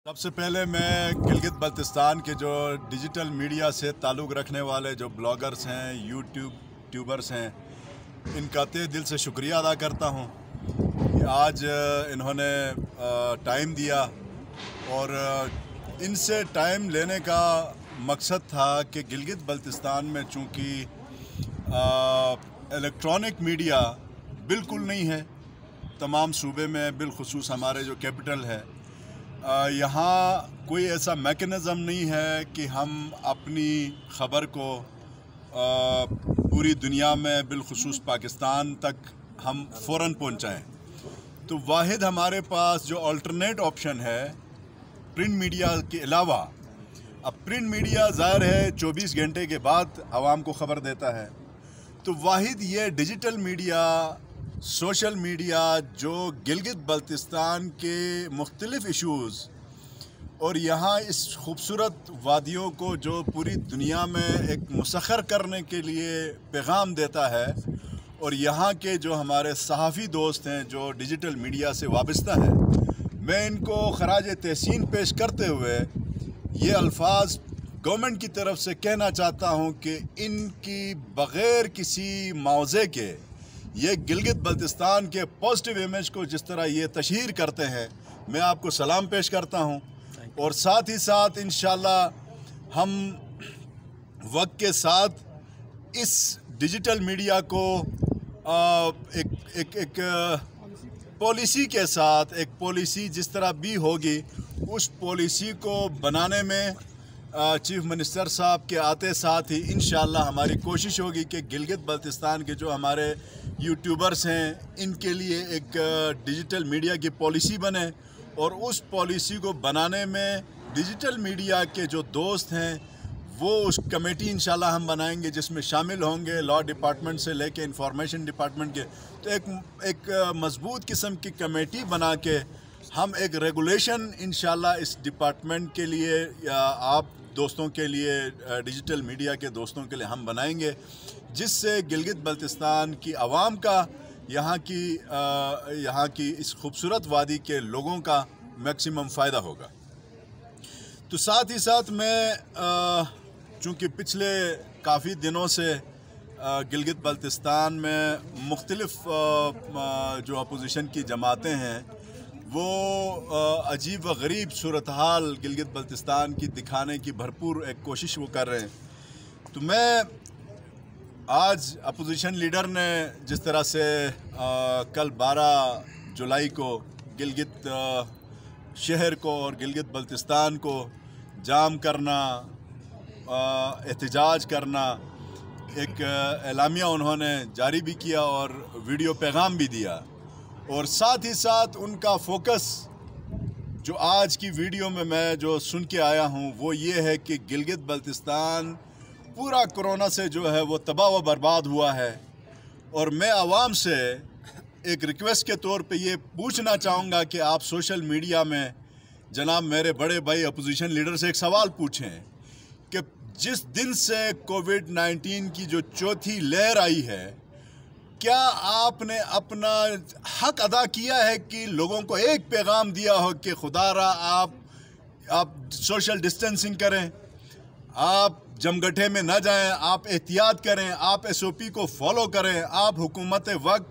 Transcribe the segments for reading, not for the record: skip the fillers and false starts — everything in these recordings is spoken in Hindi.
सबसे पहले मैं गिलगित बल्तिस्तान के जो डिजिटल मीडिया से ताल्लुक़ रखने वाले जो ब्लॉगर्स हैं, यूट्यूबर्स हैं, इनका तहे दिल से शुक्रिया अदा करता हूं कि आज इन्होंने टाइम दिया। और इनसे टाइम लेने का मकसद था कि गिलगित बल्तिस्तान में चूँकि इलेक्ट्रॉनिक मीडिया बिल्कुल नहीं है तमाम सूबे में, बिलखुसूस हमारे जो कैपिटल है, यहाँ कोई ऐसा मैकेनिज़्म नहीं है कि हम अपनी ख़बर को पूरी दुनिया में बिलखुसूस पाकिस्तान तक हम फ़ौरन पहुँचाएँ। तो वाहिद हमारे पास जो अल्टरनेट ऑप्शन है प्रिंट मीडिया के अलावा, अब प्रिंट मीडिया ज़ाहिर है 24 घंटे के बाद आवाम को ख़बर देता है, तो वाहिद ये डिजिटल मीडिया, सोशल मीडिया जो गिलगित बल्तिस्तान के मुख्तलिफ़ इशूज़ और यहाँ इस खूबसूरत वादियों को जो पूरी दुनिया में एक मुसख्खर करने के लिए पैगाम देता है, और यहाँ के जो हमारे सहाफ़ी दोस्त हैं जो डिजिटल मीडिया से वाबस्ता हैं, मैं इनको खराज तहसीन पेश करते हुए ये अल्फाज गवर्नमेंट की तरफ से कहना चाहता हूँ कि इनकी बग़ैर किसी मुआवजे के ये गिलगित बल्तिस्तान के पॉजिटिव इमेज को जिस तरह ये तशहीर करते हैं, मैं आपको सलाम पेश करता हूं। और साथ ही साथ इंशाल्लाह हम वक्त के साथ इस डिजिटल मीडिया को एक पॉलिसी के साथ, एक पॉलिसी जिस तरह भी होगी उस पॉलिसी को बनाने में चीफ मिनिस्टर साहब के आते साथ ही इंशाल्लाह हमारी कोशिश होगी कि गिलगित बल्तिस्तान के जो हमारे यूट्यूबर्स हैं इनके लिए एक डिजिटल मीडिया की पॉलिसी बने, और उस पॉलिसी को बनाने में डिजिटल मीडिया के जो दोस्त हैं वो उस कमेटी इंशाल्लाह हम बनाएंगे जिसमें शामिल होंगे लॉ डिपार्टमेंट से लेके इंफॉर्मेशन डिपार्टमेंट के। तो एक मज़बूत किस्म की कमेटी बना के हम एक रेगुलेशन इंशाल्लाह इस डिपार्टमेंट के लिए या आप दोस्तों के लिए, डिजिटल मीडिया के दोस्तों के लिए हम बनाएंगे, जिससे गिलगित बल्तिस्तान की आवाम का, यहाँ की इस खूबसूरत वादी के लोगों का मैक्सिमम फ़ायदा होगा। तो साथ ही साथ मैं चूँकि पिछले काफ़ी दिनों से गिलगित बल्तिस्तान में मुख्तलिफ़ जो अपोजिशन की जमातें हैं वो अजीब व गरीब सूरत हाल गिलगित बल्तिस्तान की दिखाने की भरपूर एक कोशिश वो कर रहे हैं। तो मैं आज अपोजिशन लीडर ने जिस तरह से कल 12 जुलाई को गिलगित शहर को और गिलगित बल्तिस्तान को जाम करना, एहतजाज करना, एक एलामिया उन्होंने जारी भी किया और वीडियो पैगाम भी दिया, और साथ ही साथ उनका फोकस जो आज की वीडियो में मैं जो सुन के आया हूँ वो ये है कि गिलगित बल्तिस्तान पूरा कोरोना से जो है वो तबाह व बर्बाद हुआ है। और मैं आवाम से एक रिक्वेस्ट के तौर पे ये पूछना चाहूँगा कि आप सोशल मीडिया में जनाब मेरे बड़े भाई अपोजिशन लीडर से एक सवाल पूछें कि जिस दिन से कोविड-19 की जो चौथी लहर आई है, क्या आपने अपना हक अदा किया है कि लोगों को एक पैगाम दिया हो कि खुदारा आप सोशल डिस्टेंसिंग करें, आप जमगठे में ना जाएं, आप एहतियात करें, आप SOP को फॉलो करें, आप हुकूमत वक्त,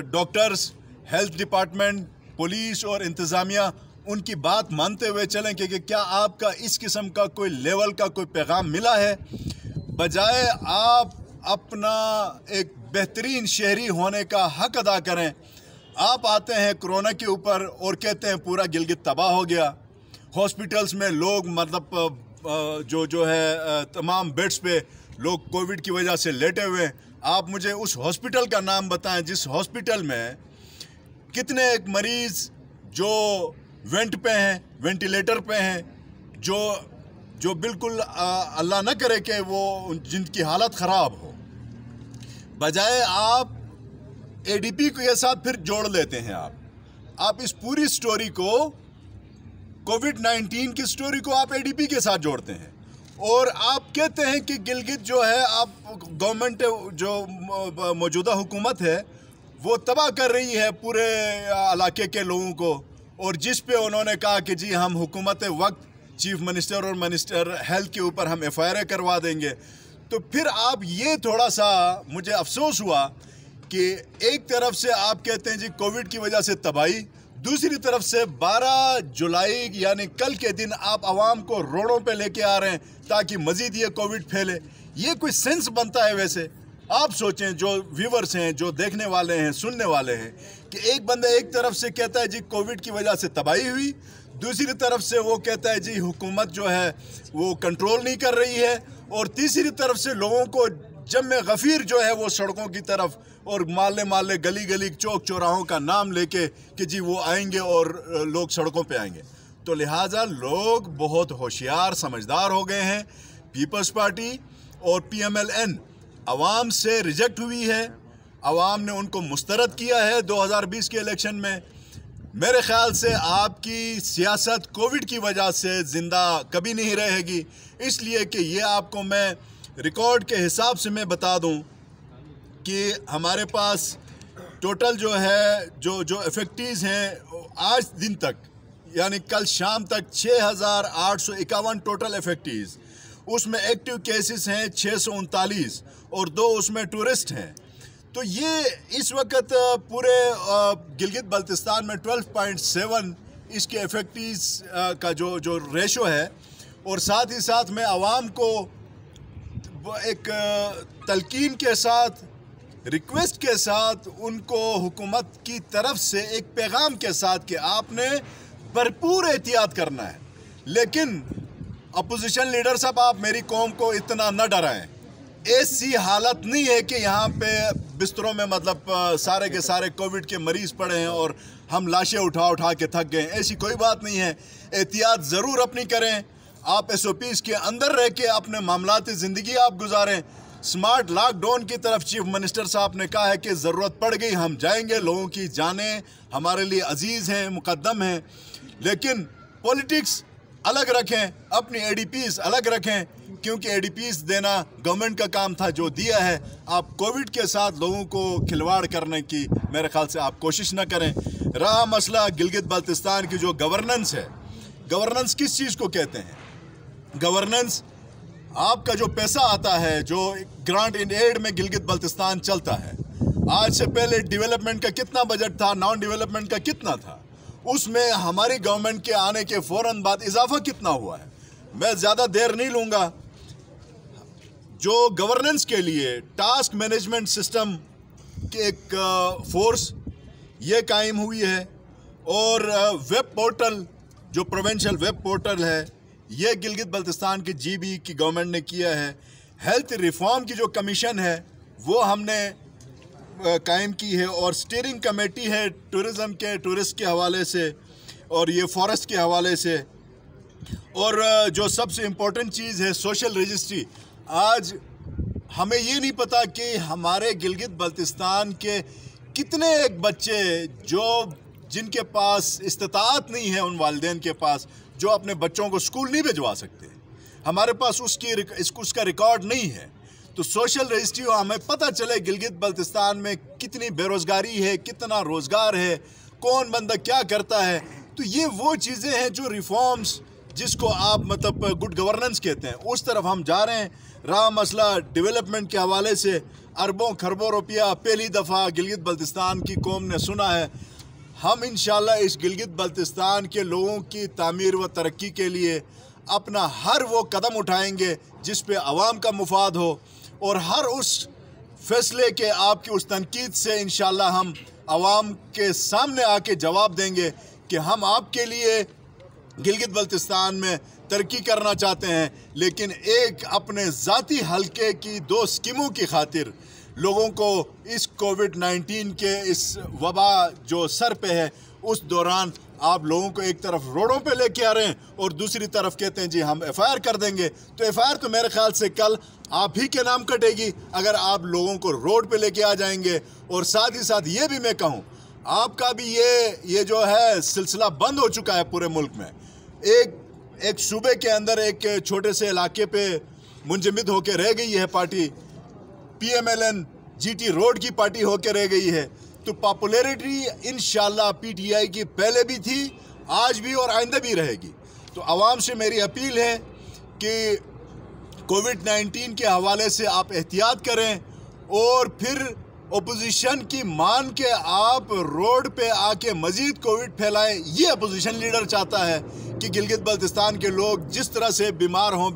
डॉक्टर्स, हेल्थ डिपार्टमेंट, पुलिस और इंतज़ामिया उनकी बात मानते हुए चलें कि क्या आपका इस किस्म का कोई लेवल का कोई पैगाम मिला है, बजाय आप अपना एक बेहतरीन शहरी होने का हक अदा करें। आप आते हैं कोरोना के ऊपर और कहते हैं पूरा गिलगित तबाह हो गया, हॉस्पिटल्स में लोग मतलब जो है तमाम बेड्स पे लोग कोविड की वजह से लेटे हुए हैं। आप मुझे उस हॉस्पिटल का नाम बताएं जिस हॉस्पिटल में कितने एक मरीज़ जो वेंट पे हैं, वेंटिलेटर पे हैं, जो बिल्कुल अल्लाह न करे कि वो जिनकी हालत ख़राब हो, बजाय आप ADP के साथ फिर जोड़ लेते हैं। आप इस पूरी स्टोरी को, कोविड-19 की स्टोरी को आप ADP के साथ जोड़ते हैं, और आप कहते हैं कि गिलगित जो है, आप गवर्नमेंट जो मौजूदा हुकूमत है वो तबाह कर रही है पूरे इलाके के लोगों को, और जिस पे उन्होंने कहा कि जी हम हुकूमत वक्त चीफ मिनिस्टर और मिनिस्टर हेल्थ के ऊपर हम FIR करवा देंगे। तो फिर आप ये थोड़ा सा मुझे अफसोस हुआ कि एक तरफ से आप कहते हैं जी कोविड की वजह से तबाही, दूसरी तरफ से 12 जुलाई यानी कल के दिन आप आवाम को रोडों पे लेके आ रहे हैं ताकि मज़ीद ये कोविड फैले। ये कोई सेंस बनता है? वैसे आप सोचें, जो व्यूवर्स हैं, जो देखने वाले हैं, सुनने वाले हैं, कि एक बंदा एक तरफ से कहता है जी कोविड की वजह से तबाही हुई, दूसरी तरफ से वो कहता है जी हुकूमत जो है वो कंट्रोल नहीं कर रही है, और तीसरी तरफ से लोगों को जम्मे गफ़ीर जो है वो सड़कों की तरफ और माले माले गली गली चौक चौराहों का नाम लेके कि जी वो आएंगे और लोग सड़कों पे आएंगे। तो लिहाजा लोग बहुत होशियार समझदार हो गए हैं। पीपल्स पार्टी और PMLN आवाम से रिजेक्ट हुई है, आवाम ने उनको मुस्तरद किया है 2020 के इलेक्शन में। मेरे ख्याल से आपकी सियासत कोविड की वजह से ज़िंदा कभी नहीं रहेगी, इसलिए कि ये आपको मैं रिकॉर्ड के हिसाब से मैं बता दूं कि हमारे पास टोटल जो है जो इफेक्टिव्स हैं आज दिन तक यानी कल शाम तक 6,851 टोटल इफेक्टिव्स, उसमें एक्टिव केसेस हैं 639 और 2 उसमें टूरिस्ट हैं। तो ये इस वक्त पूरे गिलगित बल्तिस्तान में 12.7 इसके इफेक्टिव्स का जो रेशो है। और साथ ही साथ मैं आवाम को एक तलकीन के साथ, रिक्वेस्ट के साथ, उनको हुकूमत की तरफ से एक पैगाम के साथ कि आपने भरपूर एहतियात करना है, लेकिन अपोजिशन लीडर साहब आप मेरी कौम को इतना न डराएं। ऐसी हालत नहीं है कि यहाँ पे बिस्तरों में मतलब सारे के सारे कोविड के मरीज़ पड़े हैं और हम लाशें उठा उठा के थक गए। ऐसी कोई बात नहीं है। एहतियात ज़रूर अपनी करें, आप SOPs के अंदर रह के अपने मामलाती ज़िंदगी आप गुजारें। स्मार्ट लॉकडाउन की तरफ चीफ मिनिस्टर साहब ने कहा है कि ज़रूरत पड़ गई हम जाएंगे, लोगों की जानें हमारे लिए अजीज़ हैं, मुकद्दम हैं, लेकिन पॉलिटिक्स अलग रखें, अपनी ADPs अलग रखें, क्योंकि ADPs देना गवर्नमेंट का काम था जो दिया है। आप कोविड के साथ लोगों को खिलवाड़ करने की मेरे ख्याल से आप कोशिश न करें। रहा मसला गिलगित बल्तिस्तान की जो गवर्नेंस है, गवर्नेंस किस चीज़ को कहते हैं? गवर्नेंस आपका जो पैसा आता है, जो ग्रांट इन एड में गिलगित बल्तिस्तान चलता है, आज से पहले डेवलपमेंट का कितना बजट था, नॉन डेवलपमेंट का कितना था, उसमें हमारी गवर्नमेंट के आने के फ़ौरन बाद इजाफा कितना हुआ है। मैं ज़्यादा देर नहीं लूँगा। जो गवर्नेंस के लिए टास्क मैनेजमेंट सिस्टम की एक फोर्स ये कायम हुई है, और वेब पोर्टल जो प्रोविंशियल वेब पोर्टल है ये गिलगित बल्तिस्तान की GB की गवर्नमेंट ने किया है। हेल्थ रिफॉर्म की जो कमीशन है वो हमने कायम की है, और स्टीयरिंग कमेटी है टूरिज़म के, टूरिस्ट के हवाले से और ये फॉरेस्ट के हवाले से। और जो सबसे इम्पोर्टेंट चीज़ है सोशल रजिस्ट्री। आज हमें ये नहीं पता कि हमारे गिलगित बल्तिस्तान के कितने एक बच्चे जिनके पास इस्तिताअत नहीं है, उन वालिदैन के पास जो अपने बच्चों को स्कूल नहीं भिजवा सकते, हमारे पास उसका रिकॉर्ड नहीं है। तो सोशल रजिस्ट्री हमें पता चले गिलगित बल्तिस्तान में कितनी बेरोज़गारी है, कितना रोज़गार है, कौन बंदा क्या करता है। तो ये वो चीज़ें हैं जो रिफॉर्म्स जिसको आप मतलब गुड गवर्नेंस कहते हैं, उस तरफ हम जा रहे हैं। रहा मसला डेवलपमेंट के हवाले से, अरबों खरबों रुपया पहली दफ़ा गिलगित बल्तिस्तान की कौम ने सुना है। हम इंशाल्लाह इस गिलगित बल्तिस्तान के लोगों की तामीर व तरक्की के लिए अपना हर वो कदम उठाएंगे जिस पे आवाम का मुफाद हो, और हर उस फैसले के आपकी उस तनकीद से इंशाल्लाह हम आवाम के सामने आके जवाब देंगे कि हम आपके लिए गिलगित बल्तिस्तान में तरक्की करना चाहते हैं, लेकिन एक अपने ज़ाती हलके की 2 स्कीमों की खातिर लोगों को इस कोविड-19 के इस वबा जो सर पे है उस दौरान आप लोगों को एक तरफ रोडों पे लेके आ रहे हैं और दूसरी तरफ कहते हैं जी हम FIR कर देंगे। तो FIR तो मेरे ख्याल से कल आप ही के नाम कटेगी अगर आप लोगों को रोड पे लेके आ जाएंगे। और साथ ही साथ ये भी मैं कहूँ, आपका भी ये जो है सिलसिला बंद हो चुका है पूरे मुल्क में। एक सूबे के अंदर एक छोटे से इलाके पे मुंजमद होकर रह गई है पार्टी, PMLN GT रोड की पार्टी होकर रह गई है। तो पॉपुलैरिटी इंशाल्लाह PTI की पहले भी थी, आज भी और आइंदा भी रहेगी। तो आवाम से मेरी अपील है कि कोविड-19 के हवाले से आप एहतियात करें और फिर अपोजिशन की मान के आप रोड पे आके मज़ीद कोविड फैलाएं। ये अपोजिशन लीडर चाहता है कि गिलगित बल्तिस्तान के लोग जिस तरह से बीमार हों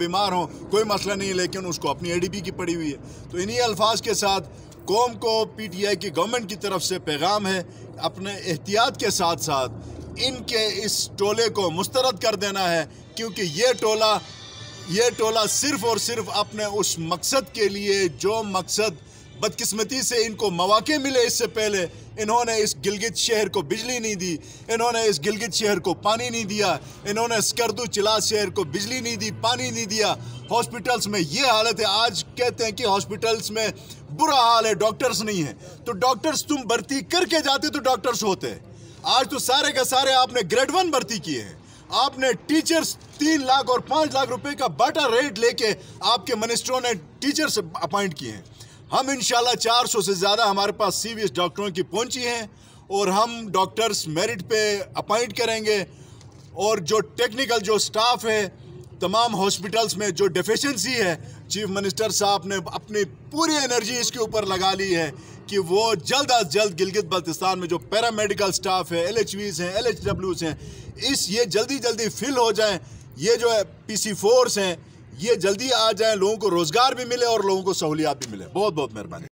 कोई मसला नहीं, लेकिन उसको अपनी ADP की पड़ी हुई है। तो इन्हीं अल्फाज के साथ कौम को PTI की गवर्नमेंट की तरफ से पैगाम है, अपने एहतियात के साथ साथ इनके इस टोले को मुस्तरद कर देना है, क्योंकि ये टोला सिर्फ़ और सिर्फ अपने उस मकसद के लिए, जो मकसद बदकिस्मती से इनको मौके मिले, इससे पहले इन्होंने इस गिलगित शहर को बिजली नहीं दी, इन्होंने इस गिलगित शहर को पानी नहीं दिया, इन्होंने स्कर्दू चिलास शहर को बिजली नहीं दी, पानी नहीं दिया। हॉस्पिटल्स में ये हालत है, आज कहते हैं कि हॉस्पिटल्स में बुरा हाल है, डॉक्टर्स नहीं है। तो डॉक्टर्स तुम भर्ती करके जाते तो डॉक्टर्स होते। आज तो सारे का सारे आपने ग्रेड 1 भर्ती किए हैं। आपने टीचर्स 3 लाख और 5 लाख रुपए का बाटा रेट लेके आपके मिनिस्टरों ने टीचर्स अपॉइंट किए हैं। हम इंशाल्लाह 400 से ज़्यादा हमारे पास CVS डॉक्टरों की पहुंची हैं और हम डॉक्टर्स मेरिट पे अपॉइंट करेंगे। और जो टेक्निकल जो स्टाफ है तमाम हॉस्पिटल्स में, जो डेफिशिएंसी है, चीफ मिनिस्टर साहब ने अपनी पूरी एनर्जी इसके ऊपर लगा ली है कि वो जल्द अज जल्द गिलगित बल्तिस्तान में जो पैरामेडिकल स्टाफ है, LHVs हैं, LHWs हैं, ये जल्दी फिल हो जाएं। ये जो है PC4s हैं, ये जल्दी आ जाएं, लोगों को रोज़गार भी मिले और लोगों को सहूलियात भी मिले। बहुत बहुत मेहरबानी।